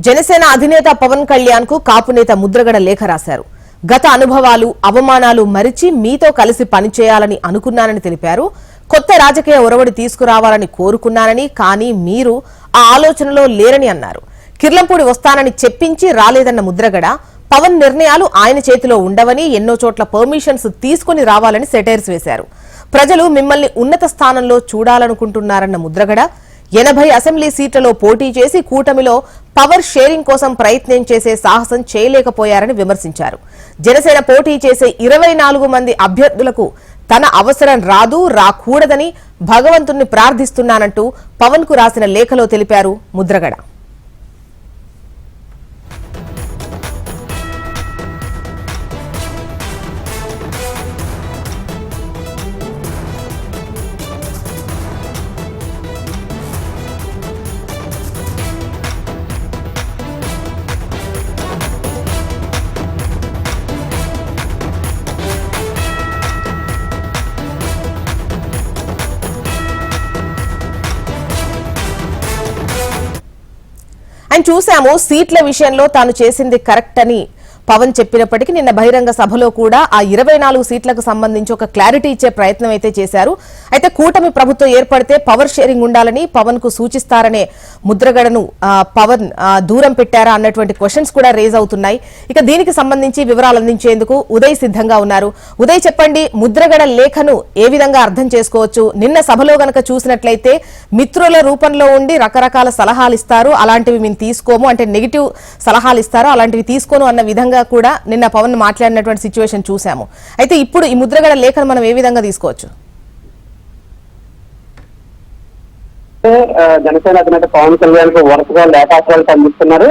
జనసేన అధినేత పవన్ కళ్యాణ్ కు కాపు నేత ముద్రగడ లేఖ రాశారు. గత అనుభవాలు, అవమానాలు మరిచి మీతో కలిసి పనిచేయాలని అనుకున్నానని తెలిపారు. కొత్త రాజకీయ ఒరవడి తీసుకురావాలని కోరుకున్నానని, కానీ మీరు ఆ ఆలోచనలో లేరని అన్నారు. కిర్లంపూడి వస్తానని చెప్పించి రాలేదన్న ముద్రగడ, పవన్ నిర్ణయాలు ఆయన చేతిలో ఉండవని, ఎన్నో చోట్ల పర్మిషన్స్ తీసుకుని రావాలని సెటైర్స్ వేశారు. ప్రజలు మిమ్మల్ని ఉన్నత స్థానంలో చూడాలనుకుంటున్నారన్న ముద్రగడ, 80 అసెంబ్లీ సీట్లలో పోటీ చేసి కూటమిలో పవర్ షేరింగ్ కోసం ప్రయత్నం చేసే సాహసం చేయలేకపోయారని విమర్శించారు. జనసేన పోటీ చేసే 24 మంది అభ్యర్థులకు తన అవసరం రాకూడదని భగవంతుణ్ణి ప్రార్థిస్తున్నానంటూ పవన్ కు రాసిన లేఖలో తెలిపారు ముద్రగడ. చూశాము, సీట్ల విషయంలో తాను చేసింది కరెక్ట్ అని పవన్ చెప్పినప్పటికీ నిన్న బహిరంగ సభలో కూడా ఆ 24 సీట్లకు సంబంధించి ఒక క్లారిటీ ఇచ్చే ప్రయత్నం అయితే చేశారు. అయితే కూటమి ప్రభుత్వం ఏర్పడితే పవర్ షేరింగ్ ఉండాలని పవన్ కు సూచిస్తారనే ముద్రగడను పవన్ దూరం పెట్టారా అన్నటువంటి క్వశ్చన్స్ కూడా రేజ్ అవుతున్నాయి. ఇక దీనికి సంబంధించి వివరాలు అందించేందుకు ఉదయ్ సిద్ధంగా ఉన్నారు. ఉదయ్, చెప్పండి, ముద్రగడ లేఖను ఏ విధంగా అర్థం చేసుకోవచ్చు? నిన్న సభలో గనక చూసినట్లయితే మిత్రుల రూపంలో ఉండి రకరకాల సలహాలు ఇస్తారు, అలాంటివి మేము తీసుకోము, అంటే నెగిటివ్ సలహాలు ఇస్తారు, అలాంటివి తీసుకోను అన్న విధంగా కూడా నిన్న పవన్ మాట్లాడినటువంటి సిచ్యువేషన్ చూసాము. అయితే ఇప్పుడు ఈ ముద్రగడ లేఖను మనం ఏ విధంగా తీసుకోవచ్చు? జనసేన అధినేత పవన్ కళ్యాణ్ కు వరుసగా లేఖాస్త్రాలు అందిస్తున్నారు.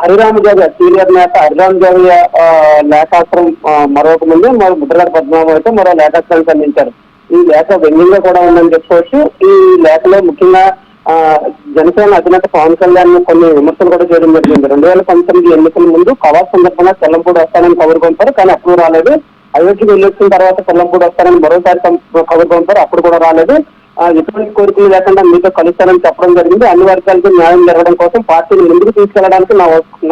హరిరామ జోగి సీనియర్ నేత హరిరామ జోగి లేఖాస్త్రం మరొక ముందు ముద్రగడ పద్మనాభం అయితే మరో లేఖాస్త్రాన్ని అందించారు. ఈ లేఖ వ్యంగ్యంగా కూడా ఉందని చెప్పుకోవచ్చు. ఈ లేఖలో ముఖ్యంగా జనసేన అధినేత పవన్ కళ్యాణ్ కొన్ని విమర్శలు కూడా చేయడం జరిగింది. 2019 ఎన్నికల ముందు కవాస్ సందర్భంగా కిర్లంపూడి వస్తానని కబురు పంపారు, కానీ అప్పుడు రాలేదు. అయోధ్యకి వెళ్ళొచ్చిన తర్వాత కిర్లంపూడి వస్తానని మరోసారి కబురు పంపారు, అప్పుడు కూడా రాలేదు. ఎటువంటి కోరికలు లేకుండా మీతో కలుస్తానని చెప్పడం జరిగింది. అన్ని వర్గాలకు న్యాయం జరగడం కోసం పార్టీని ముందుకు తీసుకెళ్లడానికి నా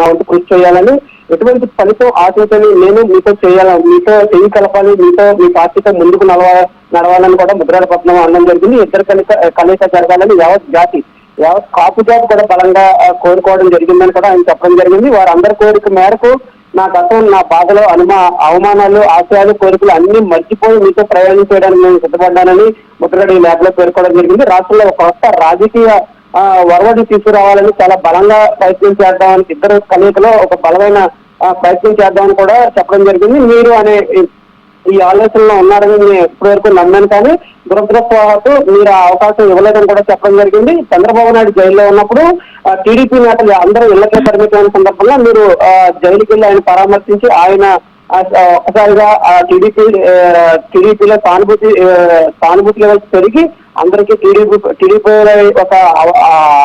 వంతు కృషి చేయాలని, ఎటువంటి ఫలితం ఆశించని నేను మీతో మీతో చెయ్యి కలపాలి, మీ పార్టీతో ముందుకు నడవాలని కూడా ముద్రగడ పద్మనాభం అనడం జరిగింది. ఇద్దరు కలయిక జరగాలని యావత్ కాపు జాతి కూడా బలంగా కోరుకోవడం జరిగిందని కూడా ఆయన చెప్పడం జరిగింది. వారందరి కోరిక మేరకు నా గతం, నా బాధలు, అవమానాలు, ఆశయాలు, కోరికలు అన్ని మర్చిపోయి మీతో ప్రయాణం చేయడానికి నేను సిద్ధపడ్డానని ముద్రగడ ఈ లేఖలో పేర్కోవడం జరిగింది. రాష్ట్రంలో ఒక కొత్త రాజకీయ ఒరవడి తీసుకురావాలని చాలా బలంగా ప్రయత్నం చేద్దామని, ఇద్దరు కలయికలో ఒక బలమైన ప్రయత్నం చేద్దామని కూడా చెప్పడం జరిగింది. మీరు అనే ఈ ఆలోచనలో ఉన్నారని నేను ఇప్పటి వరకు నమ్మాను, కానీ దురదృష్టవశాత్తు మీరు ఆ అవకాశం ఇవ్వలేదని కూడా చెప్పడం జరిగింది. చంద్రబాబు నాయుడు జైల్లో ఉన్నప్పుడు టీడీపీ నేతలు అందరూ ఇళ్లకే పరిమితమైన సందర్భంగా మీరు జైలుకి వెళ్ళి ఆయన పరామర్శించి ఆయన ఒకసారిగా టీడీపీలో సానుభూతి లెవెల్స్ పెరిగి అందరికీ టీడీపీ ఒక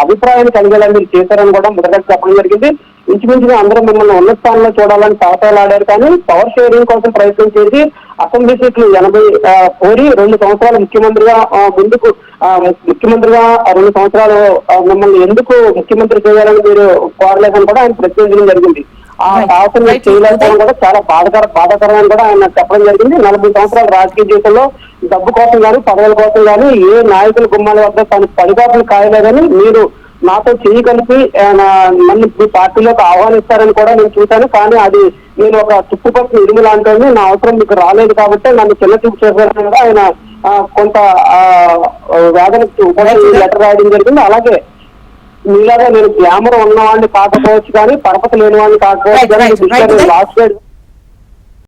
అభిప్రాయాన్ని కలిగేలా మీరు చేశారని కూడా ముద్రగడ చెప్పడం జరిగింది. ఇంచుమించుగా అందరూ మిమ్మల్ని ఉన్నత స్థానంలో చూడాలని తహతలాడారు, కానీ పవర్ షేరింగ్ కోసం ప్రయత్నం చేసి అసెంబ్లీ సీట్లు 80 కోరి 2 సంవత్సరాలు ముఖ్యమంత్రిగా 2 సంవత్సరాలు మిమ్మల్ని ఎందుకు ముఖ్యమంత్రి చేయాలని మీరు కోరలేదని కూడా ఆయన ప్రశ్నించడం జరిగింది. ఆ సాహసం చేయలేకపోవడం కూడా చాలా బాధాకరమని కూడా ఆయన చెప్పడం జరిగింది. 40 సంవత్సరాల రాజకీయ జీవితంలో డబ్బు కోసం కానీ పదవుల కోసం కానీ ఏ నాయకుల గుమ్మాల వద్ద తన పడిగాపులు కాయలేదని, మీరు నాతో చేయి కలిపి నన్ను మీ పార్టీలోకి ఆహ్వానిస్తారని కూడా నేను చూశాను, కానీ అది నేను ఒక చుట్టుపక్కల ఇరుము లాంటి, నా అవసరం మీకు రాలేదు కాబట్టి నన్ను చిన్న చూపు చేశారని కూడా ఆయన కొంత వేదనకు లెటర్ రాయడం జరిగింది. అలాగే మీలాగా నేను గ్లామర్ ఉన్నవాడిని కాకపోవచ్చు, కానీ పరపతి లేని వాడిని కాకపోవచ్చు. లాస్ట్